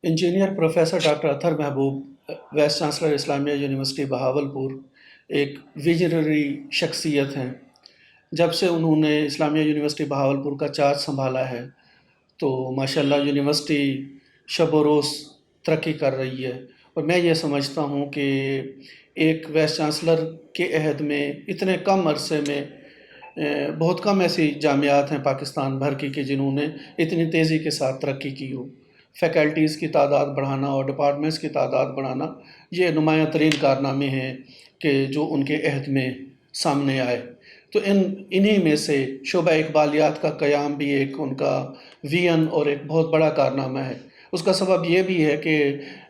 Engineer professor doctor Athar महबूब vice chancellor Islamia university Bahawalpur एक visionary शख्सियत हैं। जब से उन्होंने इस्लामिया यूनिवर्सिटी बहावलपुर का चार्ज संभाला है तो माशाल्लाह यूनिवर्सिटी शब व रोज़ तरक्की कर रही है। और मैं ये समझता हूँ कि एक वाइस चांसलर के अहद में इतने कम अरसे में बहुत कम ऐसी जामियात हैं पाकिस्तान भर की कि जिन्होंने इतनी तेज़ी के साथ तरक्की की हो। फैकल्टीज़ की तादाद बढ़ाना और डिपार्टमेंट्स की तादाद बढ़ाना ये नुमायाँ तरीन कारनामे हैं कि जो उनके अहद में सामने आए। तो इन्हीं में से शोबा इकबालियात का क़याम भी एक उनका वियन और एक बहुत बड़ा कारनामा है। उसका सबब ये भी है कि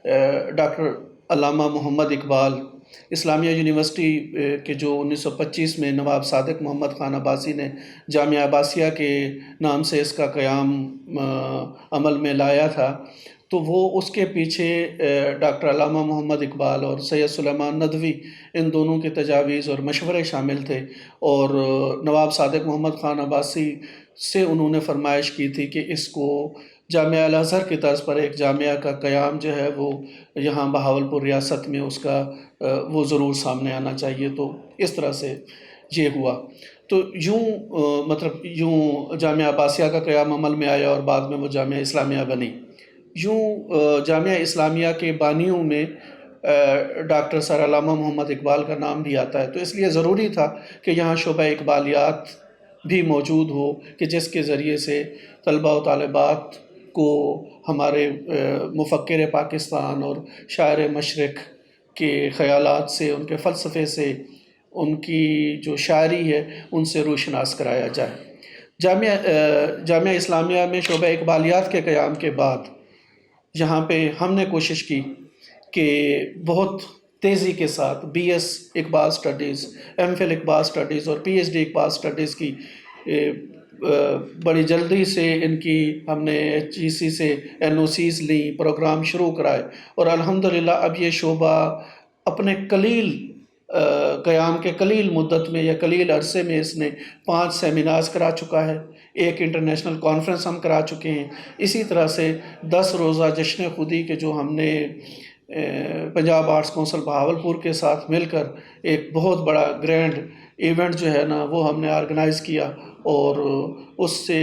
डॉक्टर अल्लामा मोहम्मद इकबाल इस्लामिया यूनिवर्सिटी के जो 1925 में नवाब सादिक मोहम्मद ख़ान अब्बासी ने जामिया अब्बासिया के नाम से इसका क़याम अमल में लाया था, तो वो उसके पीछे डॉक्टर अल्लामा मोहम्मद इकबाल और सैयद सुलेमान नदवी इन दोनों के तजावीज़ और मशवरे शामिल थे। और नवाब सादिक मोहम्मद ख़ान अब्बासी से उन्होंने फरमाइश की थी कि इसको जामिया अल अज़हर की तर्ज़ पर एक जामिया का क़याम जो है वो यहाँ बहावलपुर रियासत में उसका वो ज़रूर सामने आना चाहिए। तो इस तरह से ये हुआ। तो यूँ जामिया अब्बासिया का क़याम अमल में आया और बाद में वो जामिया इस्लामिया बनी। जामिया इस्लामिया के बानियों में डॉक्टर सर अल्लामा मोहम्मद इकबाल का नाम भी आता है। तो इसलिए ज़रूरी था कि यहाँ शोबा इकबालियात भी मौजूद हो कि जिसके ज़रिए से तलबा व तालिबात को हमारे मुफ़क्किर पाकिस्तान और शायर मशरिक़ के ख़यालात से, उनके फ़लसफ़े से, उनकी जो शायरी है उनसे रोशनास कराया जाए। जामिया इस्लामिया में शोबा इकबालियात के क़याम के बाद यहाँ पे हमने कोशिश की कि बहुत तेज़ी के साथ BS Iqbal studies, MPhil Iqbal studies और PhD इकबाल स्टडीज़ की बड़ी जल्दी से इनकी हमने HGC से NOCs ली, प्रोग्राम शुरू कराए और अल्हम्दुलिल्लाह अब ये शोबा अपने कलील क़याम के कलील मुद्दत में या कलील अरसे में इसने 5 सेमिनार्स करा चुका है, एक इंटरनेशनल कॉन्फ्रेंस हम करा चुके हैं। इसी तरह से 10 रोज़ा जश्न खुदी के जो हमने पंजाब आर्ट्स कौंसिल बहावलपुर के साथ मिलकर एक बहुत बड़ा ग्रैंड इवेंट जो है ना वो हमने ऑर्गेनाइज़ किया और उससे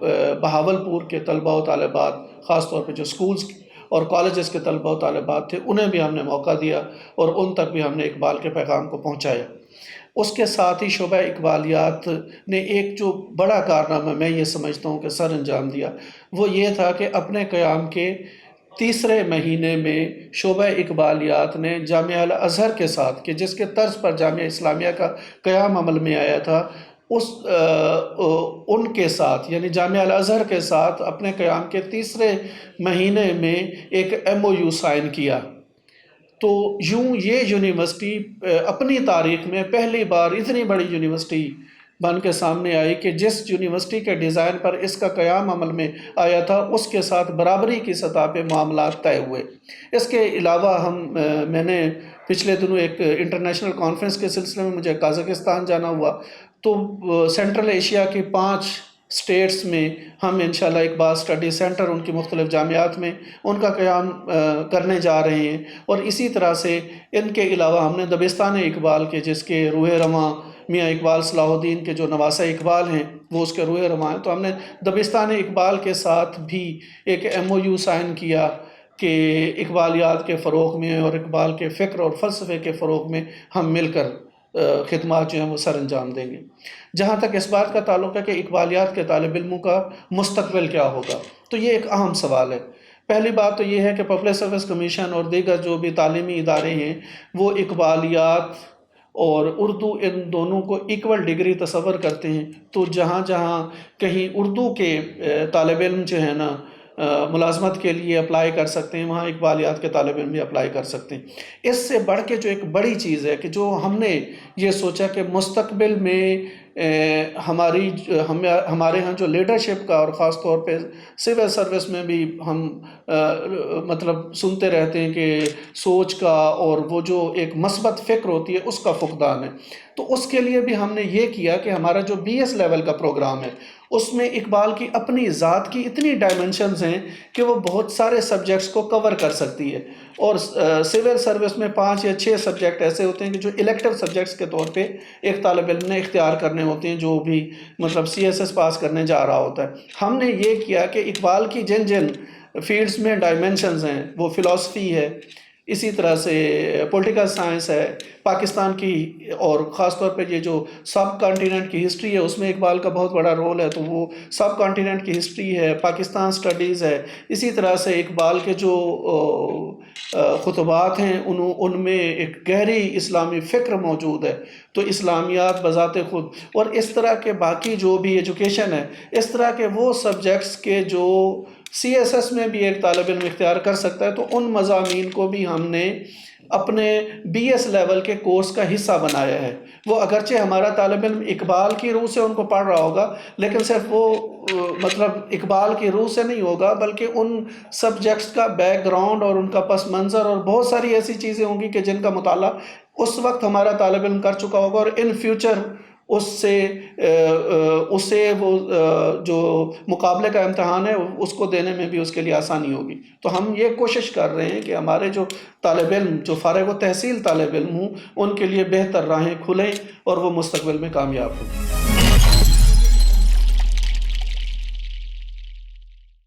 बहावलपुर के तलबा व तालिबात, ख़ास तौर पे जो स्कूल्स और कॉलेजेस के तलबा व तालिबात थे उन्हें भी हमने मौका दिया और उन तक भी हमने इकबाल के पैगाम को पहुँचाया। उसके साथ ही शोबा इकबालियात ने एक जो बड़ा कारनामा मैं ये समझता हूँ कि सर अंजाम दिया, वो ये था कि अपने क़याम के तीसरे महीने में शोबा इकबालियात ने जामिया अल अज़हर के साथ कि जिसके तर्ज़ पर जामिया इस्लामिया का क़याम अमल में आया था उनके साथ यानी जामिया अल अज़हर के साथ अपने क़याम के तीसरे महीने में एक MOU साइन किया। तो यूँ ये यूनिवर्सिटी अपनी तारीख़ में पहली बार इतनी बड़ी यूनिवर्सिटी बन के सामने आई कि जिस यूनिवर्सिटी के डिज़ाइन पर इसका क़याम अमल में आया था उसके साथ बराबरी की सतह पे मामलात तय हुए। इसके अलावा मैंने पिछले दिनों एक इंटरनेशनल कॉन्फ्रेंस के सिलसिले में मुझे कज़ाकिस्तान जाना हुआ, तो सेंट्रल एशिया की 5 स्टेट्स में हम इंशाल्लाह इकबाल स्टडी सेंटर उनकी मुख्तलिफ़ जामियात में उनका क़याम करने जा रहे हैं। और इसी तरह से इनके अलावा हमने दबिस्तान इकबाल के जिसके रूह रवां मियाँ इकबाल सलाहुद्दीन के जो नवासा इकबाल हैं वो उसके रूह रवां हैं, तो हमने दबिस्तान इकबाल के साथ भी एक MOU साइन किया कि इकबालियात के फ़रोग़ में और इकबाल के फ़िक्र और फ़लसफ़े के फ़रोग़ में हम मिलकर ख़िदमत जो हैं वो सर अंजाम देंगे। जहाँ तक इस बात का ताल्लुक़ है कि इकबालियात के तालिब इल्मों का मुस्तक़बिल क्या होगा, तो ये एक अहम सवाल है। पहली बात तो ये है कि पब्लिक सर्विस कमीशन और दीगर जो भी तालीमी इदारे हैं वो इकबालियात और उर्दू इन दोनों को इक्वल डिग्री तस्वर करते हैं। तो जहाँ जहाँ कहीं उर्दू के तालिब इल्म जो है ना मुलाज़मत के लिए अप्लाई कर सकते हैं, वहाँ इकबालियात के तालिब इल्म भी अप्लाई कर सकते हैं। इससे बढ़ के जो एक बड़ी चीज़ है कि जो हमने ये सोचा कि मुस्तक़बिल में ہمارے ہاں جو لیڈرشپ کا اور خاص طور پہ سول سروس میں بھی ہم مطلب سنتے رہتے ہیں کہ سوچ کا اور وہ جو ایک مثبت فکر ہوتی ہے اس کا فقدان ہے. تو اس کے لیے بھی ہم نے یہ کیا کہ ہمارا جو بی ایس لیول کا پروگرام ہے اس میں اقبال کی اپنی ذات کی اتنی ڈائمنشنز ہیں کہ وہ بہت سارے سبجیکٹس کو کور کر سکتی ہے. اور سول سروس میں 5 یا 6 سبجیکٹ ایسے ہوتے ہیں کہ جو الیکٹیو سبجیکٹس کے طور پہ ایک طالب علم نے اختیار کرنے ہوتے ہیں جو بھی مطلب سی ایس ایس پاس کرنے جا رہا ہوتا ہے. ہم نے یہ کیا کہ اقبال کی جن فیلڈز میں ڈائمنشنز ہیں، وہ فلاسفی ہے، اسی طرح سے پولیٹیکل سائنس ہے، پاکستان کی اور خاص طور پہ یہ جو سب کانٹیننٹ کی ہسٹری ہے اس میں اقبال کا بہت بڑا رول ہے، تو وہ سب کانٹیننٹ کی ہسٹری ہے، پاکستان سٹڈیز ہے. اسی طرح سے اقبال کے جو خطبات ہیں ان میں ایک گہری اسلامی فکر موجود ہے. تو اسلامیات بذات خود اور اس طرح کے باقی جو بھی ایجوکیشن ہے، اس طرح کے وہ سبجیکٹس کے جو سی ایس ایس میں بھی ایک طالب علم اختیار کر سکتا ہے، تو ان مضامین کو بھی ہم نے اپنے بی ایس لیول کے کورس کا حصہ بنایا ہے. وہ اگرچہ ہمارا طالب علم اقبال کی روح سے ان کو پڑھ رہا ہوگا، لیکن صرف وہ مطلب اقبال کی روح سے نہیں ہوگا، بلکہ ان سبجیکٹس کا بیک گراؤنڈ اور ان کا پس منظر اور بہت ساری ایسی چیزیں ہوں گی کہ جن کا مطالعہ اس وقت ہمارا طالب علم کر چکا ہوگا، اور ان فیوچر اسے وہ جو مقابلے کا امتحان ہے اس کو دینے میں بھی اس کے لیے آسانی ہوگی. تو ہم یہ کوشش کر رہے ہیں کہ ہمارے جو طالب علم جو فارغ و تحصیل طالب علم ہوں ان کے لیے بہتر راہیں کھلیں اور وہ مستقبل میں کامیاب ہوں.